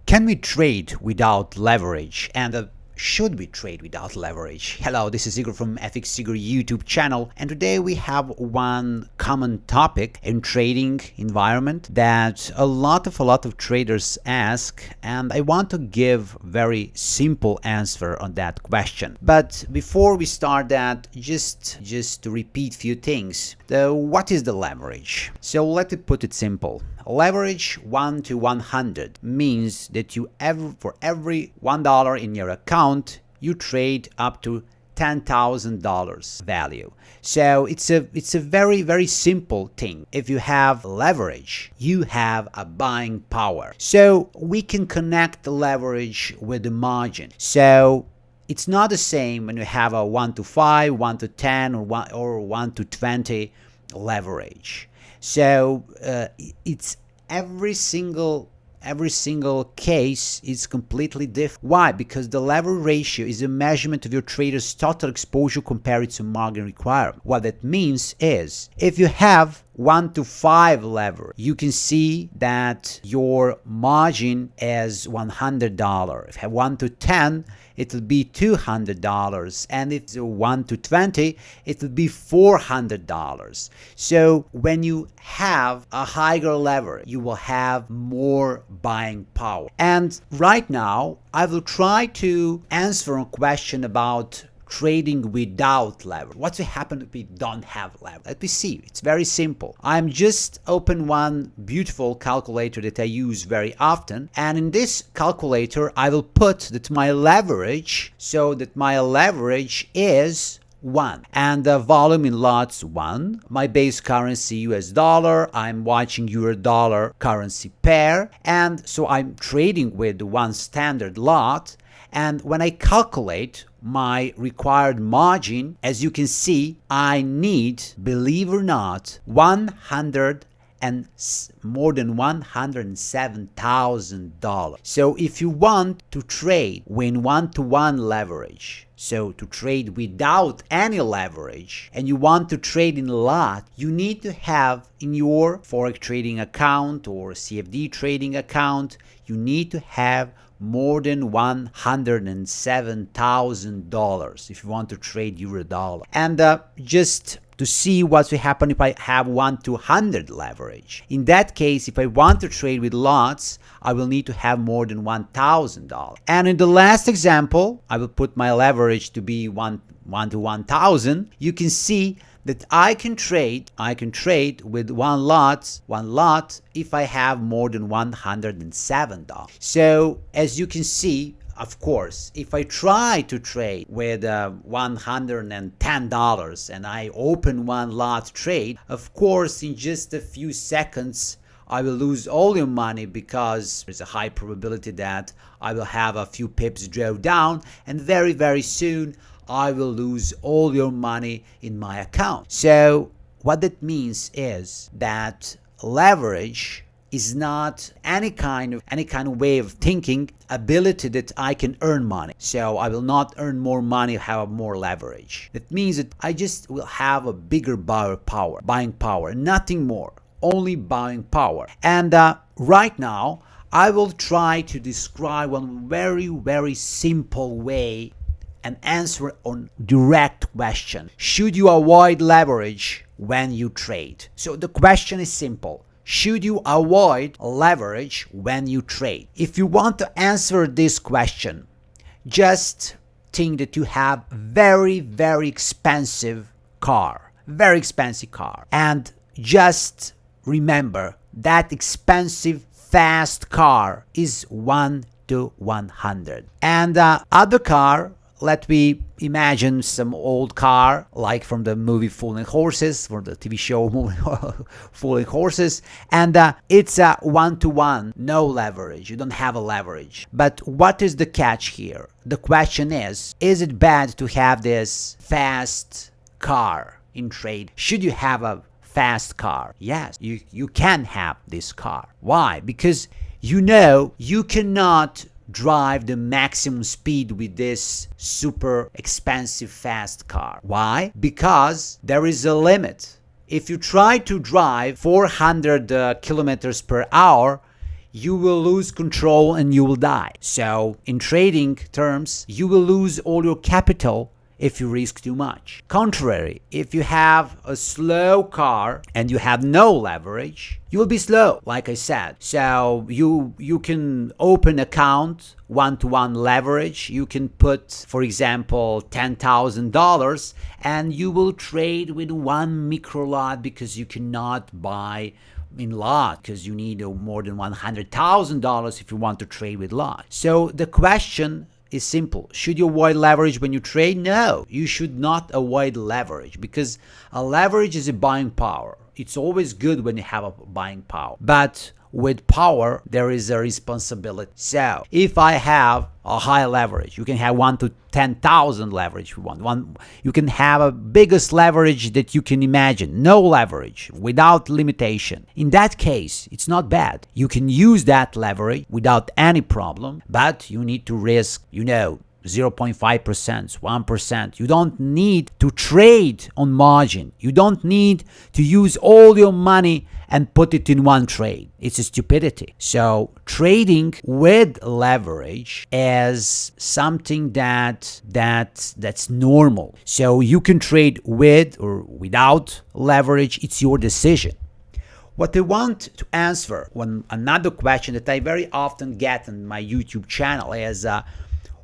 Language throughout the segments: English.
Can we trade without leverage? And should we trade without leverage? Hello, this is Igor from FX Igor YouTube channel, and today we have one common topic in trading environment that a lot of traders ask, and I want to give very simple answer on that question. But before we start that, just to repeat few things. What is the leverage? So let me put it simple. Leverage 1 to 100 means that for every $1 in your account, you trade up to $10,000 value. So it's a very simple thing. If you have leverage, you have a buying power. So we can connect the leverage with the margin. So it's not the same when you have a 1 to 5, 1 to 10, or 1 to 20 leverage. So it's every single case is completely different. Why? Because the leverage ratio is a measurement of your trader's total exposure compared to margin requirement. What that means is, if you have 1 to 5 leverage, you can see that your margin is $100. If you have 1 to 10, it will be $200, and if it's 1 to 20, it will be $400. So when you have a higher leverage, you will have more buying power. And right now, I will try to answer a question about trading without leverage. What will happen if we don't have leverage? Let me see. It's very simple. I'm just open one beautiful calculator that I use very often, and in this calculator I will put that my leverage, so that my leverage is 1, and the volume in lots 1, my base currency US dollar, I'm watching euro dollar currency pair, and so I'm trading with one standard lot. And when I calculate my required margin, as you can see, I need, believe or not, more than $107,000. So if you want to trade with 1-to-1 leverage, so to trade without any leverage, and you want to trade in a lot, you need to have in your Forex trading account or CFD trading account, you need to have more than $107,000 if you want to trade euro dollar. And just to see what will happen if I have 1 to 100 leverage. In that case, if I want to trade with lots, I will need to have more than $1,000. And in the last example, I will put my leverage to be 1 to 1,000. You can see that I can trade with one lot if I have more than $107. So as you can see, of course, if I try to trade with $110 and I open one lot trade, of course, in just a few seconds, I will lose all your money, because there's a high probability that I will have a few pips draw down, and very soon I will lose all your money in my account. So what that means is that leverage is not any kind of way of thinking, ability that I can earn money. So I will not earn more money, have more leverage. That means that I just will have a bigger buying power, nothing more, only buying power. And right now, I will try to describe one very simple way and answer on direct question. Should you avoid leverage when you trade? So the question is simple. Should you avoid leverage when you trade? If you want to answer this question, just think that you have very expensive car, and just remember that expensive fast car is 1 to 100, and other car, let me imagine some old car, like from the movie Fooling Horses, from the TV show Fooling Horses, and it's a 1-to-1, no leverage. You don't have a leverage. But what is the catch here? The question is it bad to have this fast car in trade? Should you have a fast car? Yes, you can have this car. Why? Because you know you cannot drive the maximum speed with this super expensive fast car. Why? Because there is a limit. If you try to drive 400 kilometers per hour, you will lose control and you will die. So in trading terms, you will lose all your capital if you risk too much. Contrary, if you have a slow car and you have no leverage, you will be slow, like I said. So you can open account one-to-one leverage. You can put, for example, $10,000 and you will trade with one micro lot because you cannot buy in lot because you need more than $100,000 if you want to trade with lot. So the question is simple. Should you avoid leverage when you trade? No, you should not avoid leverage, because a leverage is a buying power. It's always good when you have a buying power, but with power there is a responsibility. So if I have a high leverage, you can have 1 to 10,000 leverage if you want. You can have a biggest leverage that you can imagine, no leverage, without limitation. In that case, it's not bad. You can use that leverage without any problem, but you need to risk, 0.5%, 1%. You don't need to trade on margin. You don't need to use all your money and put it in one trade. It's a stupidity. So trading with leverage is something that's normal. So you can trade with or without leverage. It's your decision. What I want to answer, another question that I very often get on my YouTube channel is,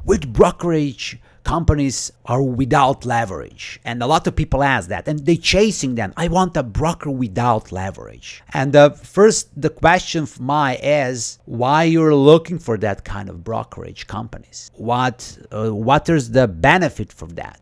which brokerage companies are without leverage? And a lot of people ask that, and they're chasing them. I want a broker without leverage. And first, the question for my is, why you're looking for that kind of brokerage companies? What is the benefit from that?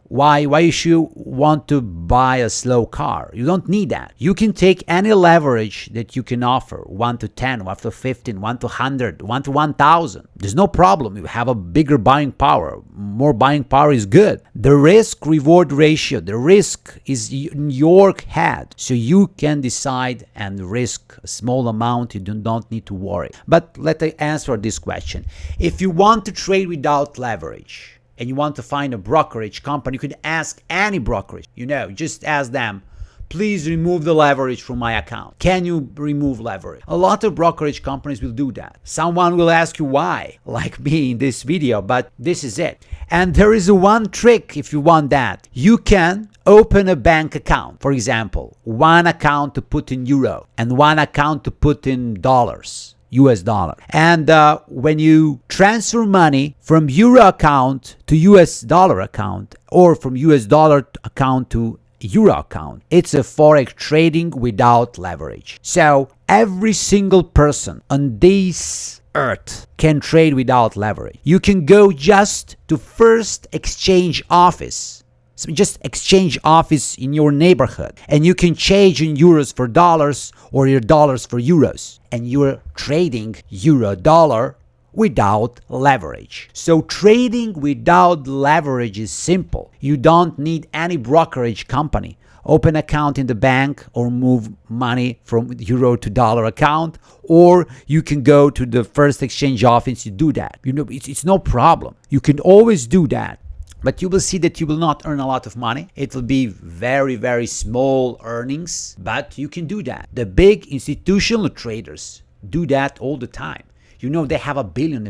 Why you should want to buy a slow car? You don't need that. You can take any leverage that you can offer, 1 to 10, 1 to 15, 1 to 100, 1 to 1,000. There's no problem. You have a bigger buying power. More buying power is good. The risk-reward ratio, the risk is in your head. So you can decide and risk a small amount. You don't need to worry. But let me answer this question. If you want to trade without leverage and you want to find a brokerage company, you can ask any brokerage. Just ask them, please remove the leverage from my account. Can you remove leverage? A lot of brokerage companies will do that. Someone will ask you why, like me in this video, but this is it. And there is one trick if you want that. You can open a bank account. For example, one account to put in euro and one account to put in dollars. US dollar. And when you transfer money from euro account to US dollar account, or from US dollar account to euro account, it's a Forex trading without leverage. So every single person on this earth can trade without leverage. You can go just to first exchange office. So just exchange office in your neighborhood, and you can change in euros for dollars or your dollars for euros, and you're trading euro dollar without leverage. So trading without leverage is simple. You don't need any brokerage company. Open account in the bank or move money from euro to dollar account, or you can go to the first exchange office. You do that. It's no problem. You can always do that. But you will see that you will not earn a lot of money. It will be very, very small earnings, but you can do that. The big institutional traders do that all the time. They have $1 billion,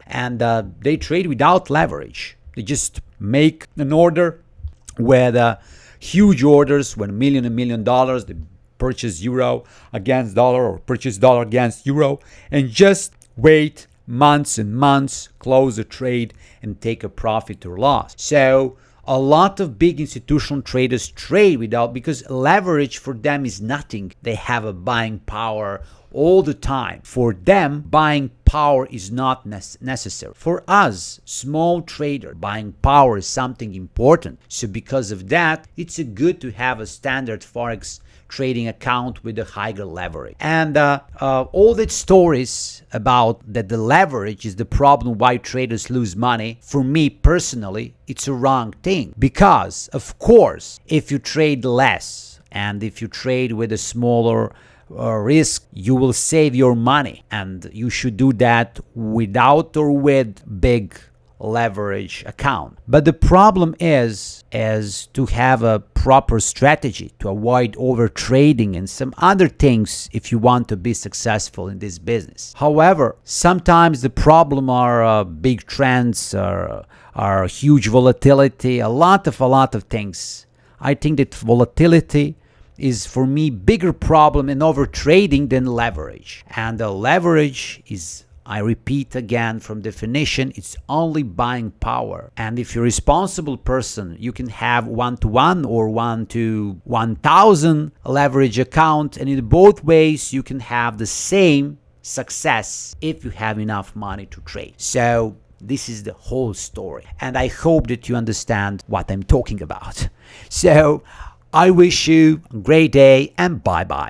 and they trade without leverage. They just make an order with huge orders, when $1 million, they purchase euro against dollar or purchase dollar against euro, and just wait months and months, close a trade, and take a profit or loss. So a lot of big institutional traders trade without, because leverage for them is nothing. They have a buying power all the time. For them, buying power is not necessary. For us, small trader, buying power is something important. So because of that, it's good to have a standard Forex trading account with a higher leverage. And all the stories about that the leverage is the problem why traders lose money, for me personally, it's a wrong thing. Because, of course, if you trade less and if you trade with a smaller risk, you will save your money, and you should do that without or with big leverage account. But the problem is to have a proper strategy to avoid over trading and some other things if you want to be successful in this business. However, sometimes the problem are big trends, are huge volatility, a lot of things. I think that volatility is for me bigger problem in over trading than leverage. And the leverage is, I repeat again from definition, it's only buying power. And if you're a responsible person, you can have 1-to-1 or 1-to-1000 leverage account, and in both ways you can have the same success if you have enough money to trade. So this is the whole story, and I hope that you understand what I'm talking about. So I wish you a great day, and bye-bye.